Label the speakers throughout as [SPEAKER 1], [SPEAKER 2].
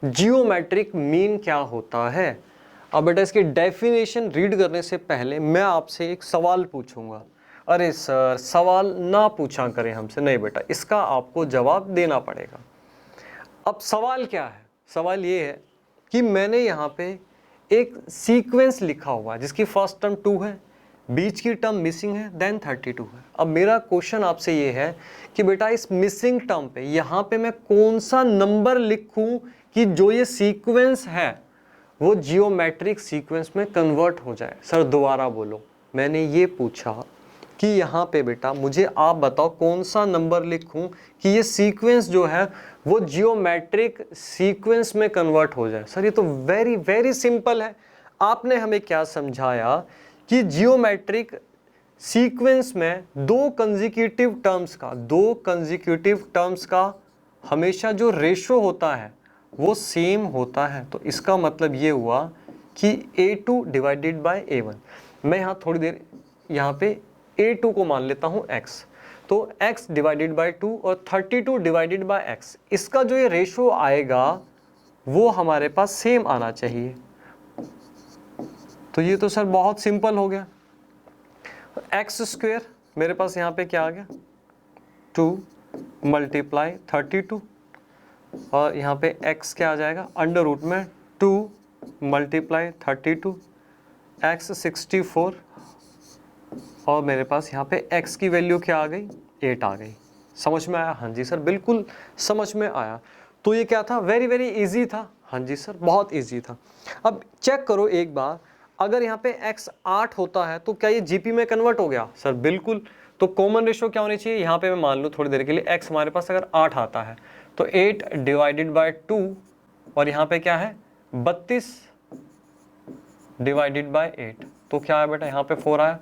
[SPEAKER 1] Geometric mean क्या होता है। अब बेटा इसकी डेफिनेशन रीड करने से पहले मैं आपसे एक सवाल पूछूंगा। अरे सर सवाल ना पूछा करें हमसे, नहीं बेटा इसका आपको जवाब देना पड़ेगा। अब सवाल क्या है, सवाल ये है कि मैंने यहाँ पे एक सीक्वेंस लिखा हुआ है जिसकी फर्स्ट टर्म 2 है, बीच की टर्म मिसिंग है, देन 32 है। अब मेरा क्वेश्चन आपसे ये है कि बेटा इस मिसिंग टर्म पे यहाँ पे मैं कौन सा नंबर लिखूं कि जो ये सीक्वेंस है वो जियोमेट्रिक सीक्वेंस में कन्वर्ट हो जाए। सर दोबारा बोलो, मैंने ये पूछा कि यहाँ पे बेटा मुझे आप बताओ कौन सा नंबर लिखूं कि ये सीक्वेंस जो है वो जियोमेट्रिक सीक्वेंस में कन्वर्ट हो जाए। सर ये तो वेरी वेरी सिंपल है। आपने हमें क्या समझाया कि जियोमेट्रिक सीक्वेंस में दो कंसेक्यूटिव टर्म्स का हमेशा जो रेशो होता है वो सेम होता है। तो इसका मतलब ये हुआ कि A2 डिवाइडेड बाय A1। मैं यहाँ थोड़ी देर यहाँ पे A2 को मान लेता हूँ x, तो x डिवाइडेड बाय 2 और 32 डिवाइडेड बाय x, इसका जो ये रेशो आएगा वो हमारे पास सेम आना चाहिए। तो ये तो सर बहुत सिंपल हो गया। एक्स स्क्वेयर मेरे पास यहाँ पे क्या आ गया 2 मल्टीप्लाई 32 और यहाँ पे x क्या आ जाएगा अंडर रूट में 2 मल्टीप्लाई 32 x 64 और मेरे पास यहाँ पे x की वैल्यू क्या आ गई 8 आ गई। समझ में आया? हाँ जी सर बिल्कुल समझ में आया। तो ये क्या था, वेरी वेरी इजी था। हाँ जी सर बहुत इजी था। अब चेक करो एक बार, अगर यहाँ पे x 8 होता है तो क्या ये जीपी में कन्वर्ट हो गया? सर बिल्कुल। तो कॉमन रेशो क्या होनी चाहिए, यहाँ पे मैं मान लूँ थोड़ी देर के लिए x हमारे पास अगर 8 आता है तो 8 डिवाइडेड बाय 2 और यहाँ पे क्या है 32 डिवाइडेड बाय 8, तो क्या है बेटा यहाँ पे 4 आया,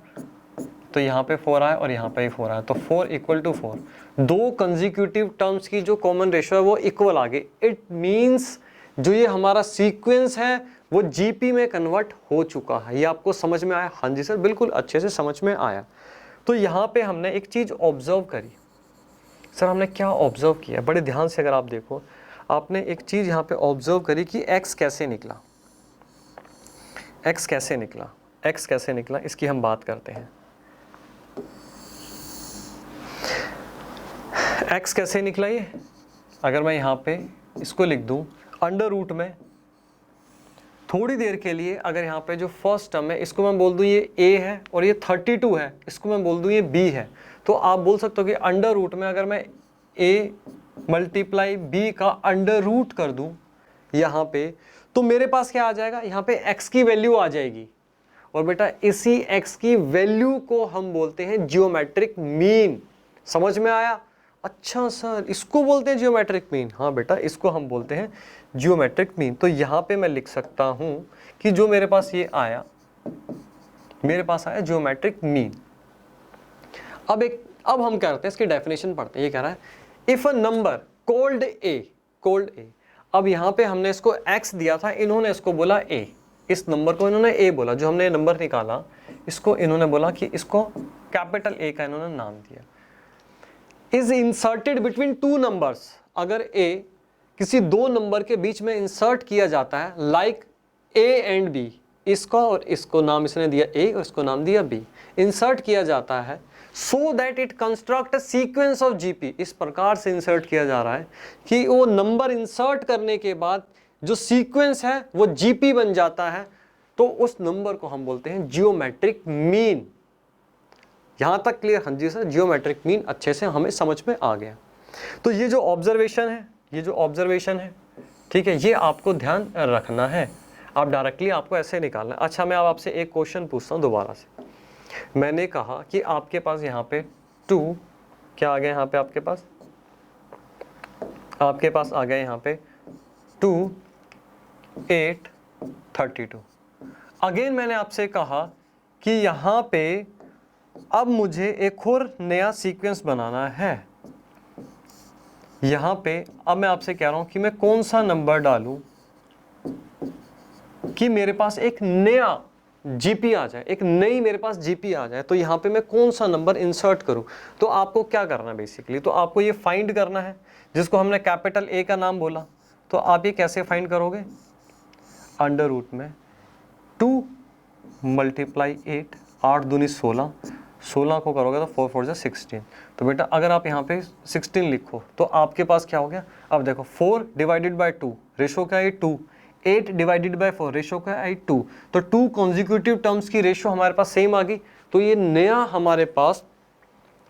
[SPEAKER 1] तो यहाँ पे 4 आया और यहाँ पे ही 4 आया, तो 4 इक्वल टू 4। दो कंसेक्यूटिव टर्म्स की जो कॉमन रेशो है वो इक्वल आ गई। इट मींस जो ये हमारा सीक्वेंस है वो जीपी में कन्वर्ट हो चुका है। ये आपको समझ में आया? हाँ जी सर बिल्कुल अच्छे से समझ में आया। तो यहाँ पे हमने एक चीज ऑब्जर्व करी। सर हमने क्या ऑब्जर्व किया, बड़े ध्यान से अगर आप देखो, आपने एक चीज यहाँ पे ऑब्जर्व करी कि x कैसे निकला, x कैसे निकला, x कैसे निकला, इसकी हम बात करते हैं। x कैसे निकला ये, अगर मैं यहाँ पे इसको लिख दूं अंडर रूट में, थोड़ी देर के लिए अगर यहाँ पे जो फर्स्ट टर्म है इसको मैं बोल दूं ये a है और ये 32 है, इसको मैं बोल दूं ये b है, तो आप बोल सकते हो कि अंडर रूट में अगर मैं a मल्टीप्लाई b का अंडर रूट कर दूं यहाँ पे, तो मेरे पास क्या आ जाएगा, यहाँ पे x की वैल्यू आ जाएगी। और बेटा इसी x की वैल्यू को हम बोलते हैं जियोमेट्रिक मीन। समझ में आया? अच्छा सर इसको बोलते हैं जियोमेट्रिक मीन। हाँ बेटा इसको हम बोलते हैं जियोमेट्रिक मीन। तो यहाँ पे मैं लिख सकता हूँ कि जो मेरे पास ये आया, मेरे पास आया जियोमेट्रिक मीन। अब हम क्या करते हैं, इसकी डेफिनेशन पढ़ते हैं। ये कह रहा है इफ अ नंबर कोल्ड ए, अब यहाँ पे हमने इसको x दिया था, इन्होंने इसको बोला a, इस नंबर को इन्होंने a बोला, जो हमने नंबर निकाला इसको इन्होंने बोला कि इसको कैपिटल A का इन्होंने नाम दिया। Is inserted between two numbers, अगर a किसी दो नंबर के बीच में इंसर्ट किया जाता है, लाइक a एंड b, इसको और इसको नाम इसने दिया a और इसको नाम दिया b, इंसर्ट किया जाता है so that it construct a sequence of GP, इस प्रकार से इंसर्ट किया जा रहा है कि वो नंबर इंसर्ट करने के बाद जो सीक्वेंस है वो जीपी बन जाता है, तो उस नंबर को हम बोलते हैं जियोमेट्रिक मीन। यहां तक क्लियर? हाँ जी सर जियोमेट्रिक मीन अच्छे से हमें समझ में आ गया। तो ये जो ऑब्जर्वेशन है, ठीक है, ये आपको ध्यान रखना है। आप डायरेक्टली आपको ऐसे निकालना है। अच्छा मैं अब आपसे एक क्वेश्चन पूछता हूँ दोबारा से। मैंने कहा कि आपके पास यहाँ पे 2 क्या आ गया, यहाँ पे आपके पास आ गया यहाँ पे 2 8 32। अगेन मैंने आपसे कहा कि यहाँ पे अब मुझे एक और नया सीक्वेंस बनाना है। यहाँ पे अब मैं आपसे कह रहा हूँ कि मैं कौन सा नंबर डालूं कि मेरे पास एक नया जीपी आ जाए, एक नई मेरे पास जीपी आ जाए। तो यहाँ पे मैं कौन सा नंबर इंसर्ट करूं, तो आपको क्या करना है बेसिकली, तो आपको ये फाइंड करना है जिसको हमने कैपिटल A का नाम बोला। तो आप ये कैसे फाइंड करोगे, अंडर रूट में 2 मल्टीप्लाई 8, 8 दूनी 16, 16 को करोगे तो 4 4 16। तो बेटा अगर आप यहाँ पे 16 लिखो तो आपके पास क्या हो गया, अब देखो 4 डिवाइडेड बाई 2 रेशो क्या है 2, 8 डिवाइडेड बाई 4 रेशो क्या है 2, तो 2 कॉन्जिक्यूटिव टर्म्स की रेशो हमारे पास सेम आ गई। तो ये नया हमारे पास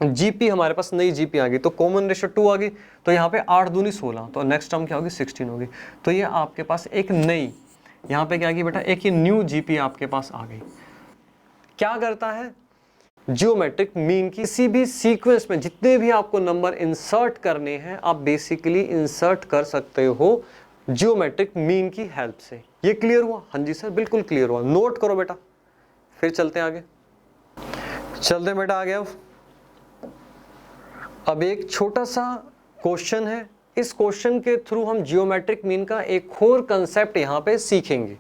[SPEAKER 1] जीपी, हमारे पास नई जीपी आ गई, तो कॉमन रेशो 2 आ गई। तो यहाँ पे 8 दूनी 16, तो नेक्स्ट टर्म क्या होगी 16 होगी। तो ये आपके पास एक नई, यहाँ पे क्या आ गई बेटा, एक ये न्यू जीपी आपके पास आ गई। क्या करता है, जियोमेट्रिक मीन की किसी भी सीक्वेंस में जितने भी आपको नंबर इंसर्ट करने हैं आप बेसिकली इंसर्ट कर सकते हो जियोमेट्रिक मीन की हेल्प से। ये क्लियर हुआ? हाँ जी सर बिल्कुल क्लियर हुआ, नोट करो बेटा। फिर चलते हैं आगे, चलते हैं बेटा आगे। अब एक छोटा सा क्वेश्चन है, इस क्वेश्चन के थ्रू हम जियोमेट्रिक मीन का एक और कंसेप्ट यहाँ पे सीखेंगे।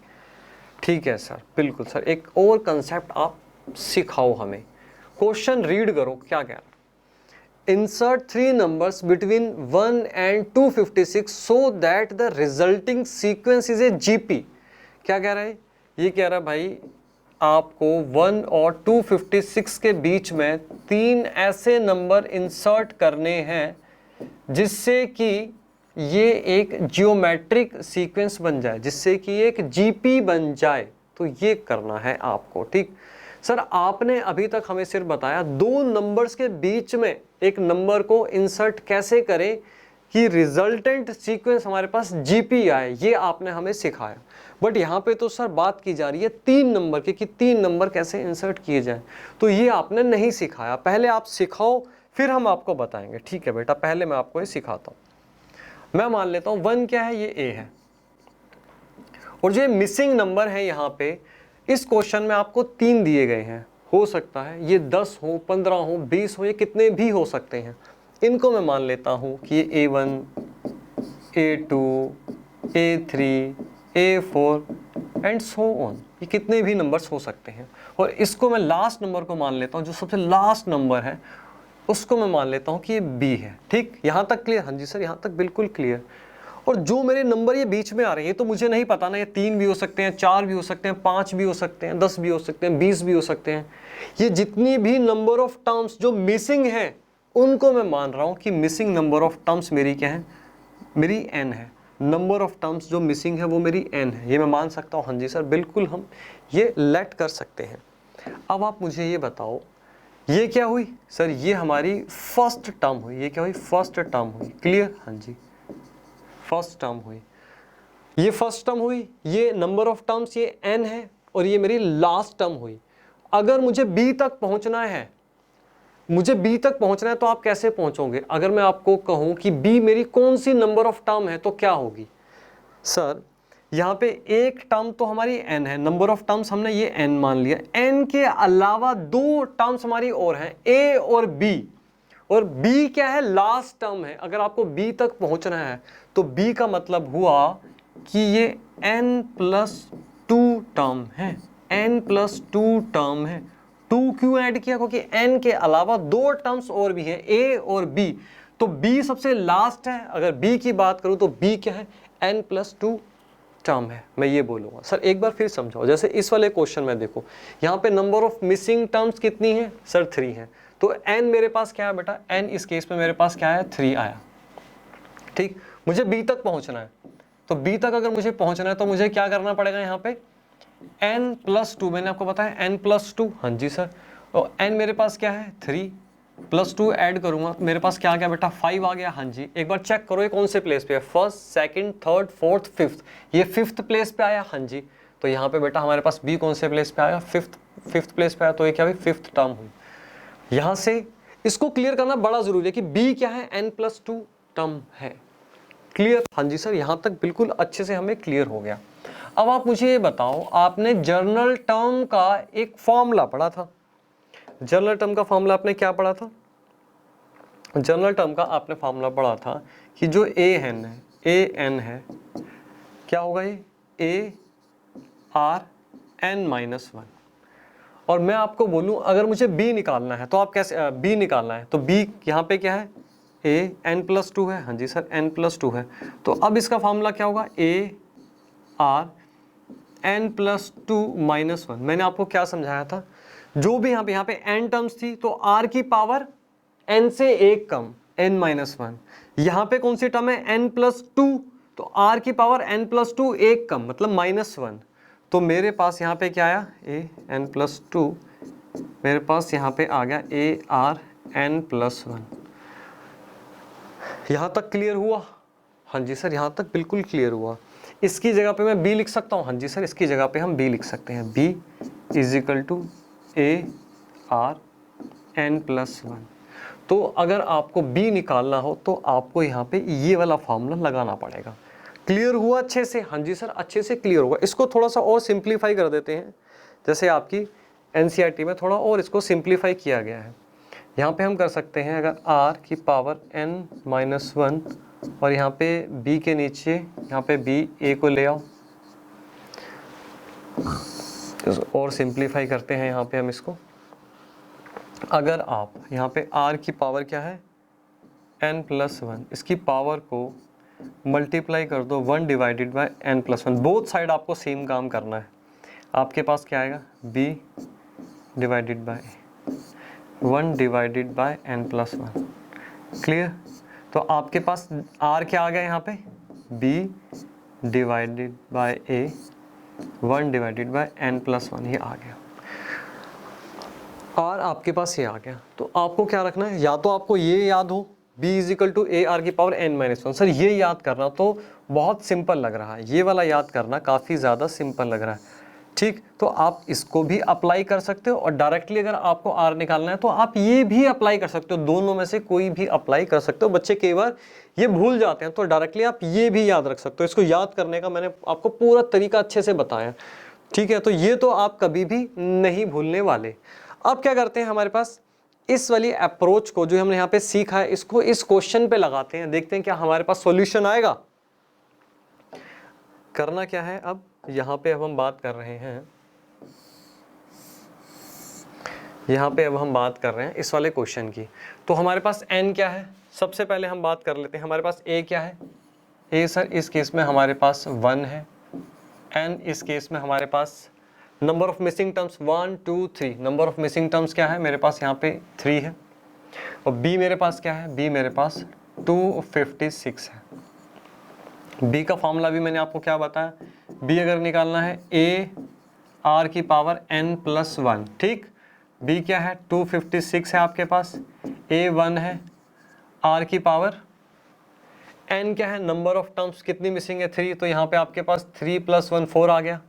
[SPEAKER 1] ठीक है सर, बिल्कुल सर, एक और कंसेप्ट आप सिखाओ हमें। क्वेश्चन रीड करो, क्या कह रहा है, insert 3 numbers between 1 and 256 so that the resulting sequence is a GP. क्या कह रहा है, ये कह रहा है भाई आपको 1 और 256 के बीच में 3 ऐसे नंबर इंसर्ट करने हैं जिससे कि ये एक जियोमेट्रिक सीक्वेंस बन जाए, जिससे कि एक जीपी बन जाए। तो ये करना है आपको। ठीक सर, आपने अभी तक हमें सिर्फ बताया 2 नंबर्स के बीच में एक नंबर को इंसर्ट कैसे करें कि रिजल्टेंट सीक्वेंस हमारे पास जीपी आए, ये आपने हमें सिखाया। बट यहाँ पे तो सर बात की जा रही है 3 नंबर की कि 3 नंबर कैसे इंसर्ट किए जाएं, तो ये आपने नहीं सिखाया। पहले आप सिखाओ फिर हम आपको बताएंगे। ठीक है बेटा, पहले मैं आपको ये सिखाता हूँ। मैं मान लेता हूँ 1 क्या है, ये ए है, और जो मिसिंग नंबर है यहाँ पे इस क्वेश्चन में आपको 3 दिए गए हैं। हो सकता है ये 10 हो, 15 हो, 20 हो, ये कितने भी हो सकते हैं। इनको मैं मान लेता हूँ कि ये A1, A2, A3, A4 and so on, ये कितने भी नंबर्स हो सकते हैं। और इसको मैं लास्ट नंबर को मान लेता हूँ, जो सबसे लास्ट नंबर है उसको मैं मान लेता हूँ कि ये B है। ठीक, यहाँ तक क्लियर? हाँ जी सर, यहाँ तक बिल्कुल क्लियर। और जो मेरे नंबर ये बीच में आ रहे हैं, ये तो मुझे नहीं पता ना, ये 3 भी हो सकते हैं, 4 भी हो सकते हैं, 5 भी हो सकते हैं, 10 भी हो सकते हैं, 20 भी हो सकते हैं। ये जितनी भी नंबर ऑफ टर्म्स जो मिसिंग हैं उनको मैं मान रहा हूँ कि मिसिंग नंबर ऑफ टर्म्स मेरी क्या है, मेरी n है। नंबर ऑफ टर्म्स जो मिसिंग है वो मेरी n है, ये मैं मान सकता हूँ। हाँ जी सर बिल्कुल, हम ये लेट कर सकते हैं। अब आप मुझे ये बताओ, ये क्या हुई सर, ये हमारी फर्स्ट टर्म हुई। ये क्या हुई, फर्स्ट टर्म हुई। क्लियर? हाँ जी, फर्स्ट टर्म हुई, ये फर्स्ट टर्म हुई, ये नंबर ऑफ टर्म्स ये n है, और ये मेरी लास्ट टर्म हुई। अगर मुझे b तक पहुंचना है, मुझे b तक पहुंचना है, तो आप कैसे पहुंचोगे? अगर मैं आपको कहूं कि b मेरी कौन सी नंबर ऑफ टर्म है तो क्या होगी सर? यहाँ पे एक टर्म तो हमारी n है, नंबर ऑफ टर्म्स हमने ये n मान लिया। n के अलावा 2 टर्म्स हमारी और हैं, a और b, और b क्या है, लास्ट टर्म है। अगर आपको b तक पहुंचना है तो b का मतलब हुआ कि ये n+2 टर्म है, n+2 टर्म है। 2 क्यों ऐड किया? क्योंकि n के अलावा 2 टर्म्स और भी हैं, a और b, तो b सबसे लास्ट है। अगर b की बात करूं तो b क्या है, n+2 टर्म है। मैं ये बोलूंगा सर, एक बार फिर समझाओ। जैसे इस वाले क्वेश्चन में देखो, यहाँ पे नंबर ऑफ मिसिंग टर्म्स कितनी है सर, 3 है। तो n मेरे पास क्या है बेटा, n इस केस में मेरे पास क्या है, 3 आया। ठीक, मुझे b तक पहुंचना है, तो b तक अगर मुझे पहुंचना है तो मुझे क्या करना पड़ेगा, यहाँ पे n+2, मैंने आपको बताया n+2। हाँ जी सर, और n मेरे पास क्या है, 3 + 2 ऐड करूंगा, मेरे पास क्या आ गया बेटा, 5 आ गया। हाँ जी, एक बार चेक करो ये कौन से प्लेस पे है, first, second, third, fourth, fifth, ये 5th प्लेस पे आया। हाँ जी, तो यहाँ पे बेटा हमारे पास b कौन से प्लेस पे आया, 5th प्लेस पे आया, तो ये क्या हुई, 5th टर्म हुई। यहाँ से इसको क्लियर करना बड़ा जरूरी है कि b क्या है, n+2 टर्म है। क्लियर? हाँ जी सर, यहाँ तक बिल्कुल अच्छे से हमें क्लियर हो गया। अब आप मुझे ये बताओ, आपने जर्नल टर्म का एक फॉर्मूला पढ़ा था। जर्नल टर्म का फॉर्मूला आपने क्या पढ़ा था? जर्नल टर्म का आपने फॉर्मूला पढ़ा था कि जो an है, क्या होगा, ये ARn-1। और मैं आपको बोलूं अगर मुझे b निकालना है तो आप कैसे b निकालना है, तो b यहाँ पे क्या है, ए n+2 है, हाँ जी सर n+2 है। तो अब इसका फॉर्मूला क्या होगा, ए आर n+2 -1। मैंने आपको क्या समझाया था, जो भी यहाँ पे n टर्म्स थी तो r की पावर n से एक कम n-1। यहाँ पे कौन सी टर्म है n+2, तो r की पावर n+2 एक कम मतलब -1। तो मेरे पास यहाँ पे क्या आया, ए n+2, मेरे पास यहाँ पे आ गया ए आर n+1। यहाँ तक क्लियर हुआ? हाँ जी सर, यहाँ तक बिल्कुल क्लियर हुआ। इसकी जगह पे मैं b लिख सकता हूँ, हाँ जी सर, इसकी जगह पे हम b लिख सकते हैं, b = ए आर n+1। तो अगर आपको b निकालना हो तो आपको यहाँ पे ये वाला फॉर्मूला लगाना पड़ेगा। क्लियर हुआ अच्छे से? हाँ जी सर, अच्छे से क्लियर होगा। इसको थोड़ा सा और सिंप्लीफाई कर देते हैं, जैसे आपकी NCERT में थोड़ा और इसको सिंप्लीफाई किया गया है। यहाँ पे हम कर सकते हैं, अगर r की पावर n-1 और यहाँ पे b के नीचे यहाँ पे b a को ले आओ, और सिंप्लीफाई करते हैं यहाँ पे हम इसको। अगर आप यहाँ पे r की पावर क्या है n+1, इसकी पावर को मल्टीप्लाई कर दो 1 divided by n+1। Both side आपको सेम काम करना है। आपके पास क्या आएगा, b divided by 1 divided by n+1। Clear? तो आपके पास r क्या आ गया यहाँ पे, b divided by a 1 divided by n+1, ये आ गया। r आपके पास ये आ गया। तो आपको क्या रखना है, या तो आपको ये याद हो b = a r की पावर n-1। सर ये याद करना तो बहुत सिंपल लग रहा है, ये वाला याद करना काफ़ी ज़्यादा सिंपल लग रहा है, ठीक। तो आप इसको भी अप्लाई कर सकते हो, और डायरेक्टली अगर आपको r निकालना है तो आप ये भी अप्लाई कर सकते हो। दोनों में से कोई भी अप्लाई कर सकते हो। बच्चे कई बार ये भूल जाते हैं, तो डायरेक्टली आप ये भी याद रख सकते हो। इसको याद करने का मैंने आपको पूरा तरीका अच्छे से बताया, ठीक है। तो ये तो आप कभी भी नहीं भूलने वाले। अब क्या करते हैं, हमारे पास इस वाली अप्रोच को जो हमने यहाँ पे सीखा है, इसको इस क्वेश्चन पे लगाते हैं, देखते हैं क्या हमारे पास सॉल्यूशन आएगा। करना क्या है, अब यहाँ पे अब हम बात कर रहे हैं, यहाँ पे अब हम बात कर रहे हैं इस वाले क्वेश्चन की। तो हमारे पास n क्या है, सबसे पहले हम बात कर लेते हैं। हमारे पास a क्या है, a सर इस केस में हमारे पास 1 है, n इस केस में हमारे पास number of missing terms 1 2 3, number of missing terms क्या है, मेरे पास यहाँ पे 3 है। और b मेरे पास क्या है, b मेरे पास 256 है। b का फॉर्मूला भी मैंने आपको क्या बताया, b अगर निकालना है a r की पावर n+1, ठीक। b क्या है 256 है आपके पास, a 1 है, r की पावर n क्या है, नंबर ऑफ टर्म्स कितनी मिसिंग है 3, तो यहाँ पे आपके पास 3 + 1 4 आ गया,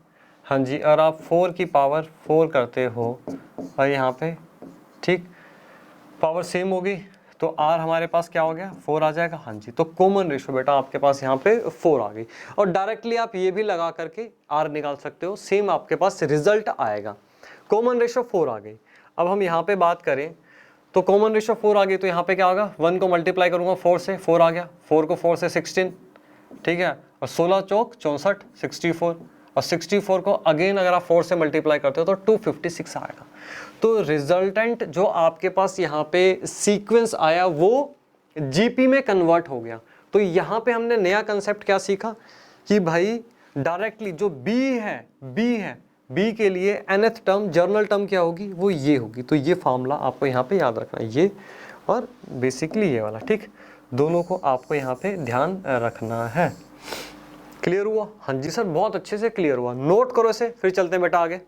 [SPEAKER 1] हाँ जी। और आप 4 की पावर 4 करते हो और यहाँ पे, ठीक, पावर सेम होगी, तो r हमारे पास क्या हो गया 4 आ जाएगा, हाँ जी। तो कॉमन रेशो बेटा आपके पास यहाँ पे 4 आ गई। और डायरेक्टली आप ये भी लगा करके r निकाल सकते हो, सेम आपके पास रिजल्ट आएगा। कॉमन रेशो 4 आ गई। अब हम यहाँ पे बात करें तो कॉमन रेशो 4 आ गई, तो यहाँ पे क्या होगा, 1 को मल्टीप्लाई करूँगा 4 से, 4 आ गया, 4 को 4 से 16, ठीक है। और 16 चौक 64, 64, और 64 को अगेन अगर आप 4 से मल्टीप्लाई करते हो तो 256 आएगा। तो रिजल्टेंट जो आपके पास यहाँ पे सीक्वेंस आया वो जीपी में कन्वर्ट हो गया। तो यहाँ पे हमने नया कंसेप्ट क्या सीखा कि भाई डायरेक्टली जो बी के लिए nth टर्म जर्नल टर्म क्या होगी, वो ये होगी। तो ये फार्मूला आपको यहाँ पे याद रखना है, ये और बेसिकली ये वाला, ठीक। दोनों को आपको यहाँ पे ध्यान रखना है। क्लियर हुआ? हाँ जी सर, बहुत अच्छे से क्लियर हुआ। नोट करो इसे, फिर चलते हैं बेटा आगे।